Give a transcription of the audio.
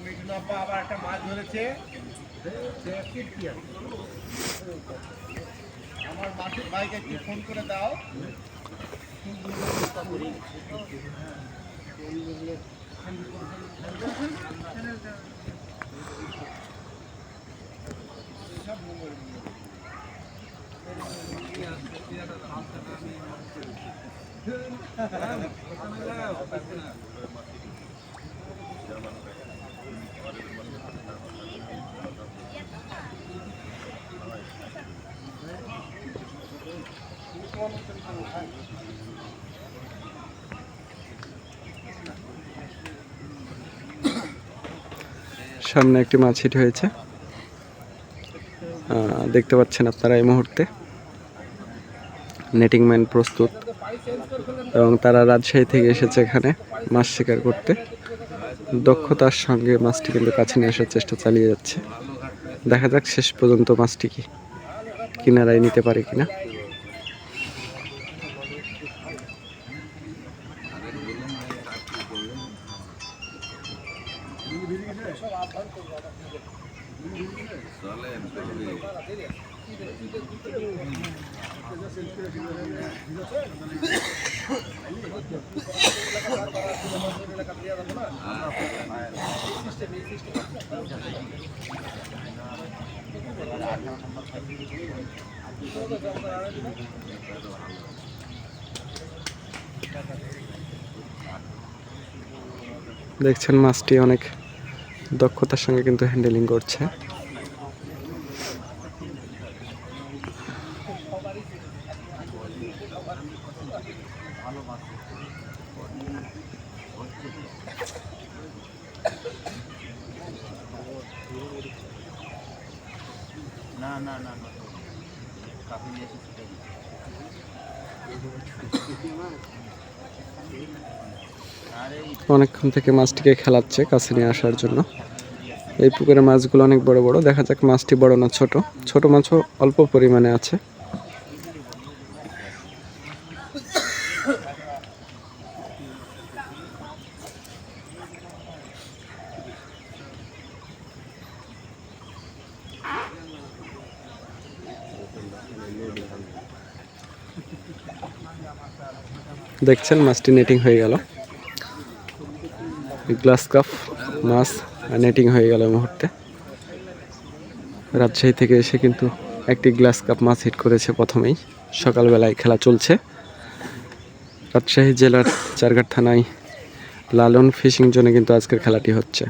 মিঠুন আপা আবার একটা মাছ ধরেছে। আমার মাছের ভাইকে একটু ফোন করে দাও। সামনে একটি মাছ হিট হয়েছে, দেখতে পাচ্ছেন আপনারা এই মুহূর্তে। নেটিং ম্যান প্রস্তুত এবং তারা রাজশাহী থেকে এসেছে এখানে মাছ শিকার করতে। দক্ষতার সঙ্গে মাছটি কিন্তু কাছে নিয়ে আসার চেষ্টা চালিয়ে যাচ্ছে। দেখা যাক শেষ পর্যন্ত মাছটি কি কিনারায় নিতে পারে কিনা। দেখছেন মাছটি অনেক দক্ষতার সঙ্গে কিন্তু হ্যান্ডেলিং করছে। না না না না কাপি নিয়ে এসেছি। অনেকক্ষণ থেকে মাছটিকে খেলাচ্ছে কাছে নিয়ে আসার জন্য। এই পুকুরে মাছগুলো অনেক বড় বড়। দেখা যাক মাছটি বড় না ছোট। ছোট মাছও অল্প পরিমাণে আছে। দেখছেন মাছটি নেটিং হয়ে গেল। গ্লাস কাপ মাছ নেটিং হয়ে গেল এই মুহূর্তে। রাজশাহী থেকে এসে কিন্তু একটি গ্লাস কাপ মাছ হিট করেছে প্রথমেই। সকালবেলায় খেলা চলছে। রাজশাহী জেলার চারঘাট থানায় লালন ফিশিং জোনে কিন্তু আজকের খেলাটি হচ্ছে।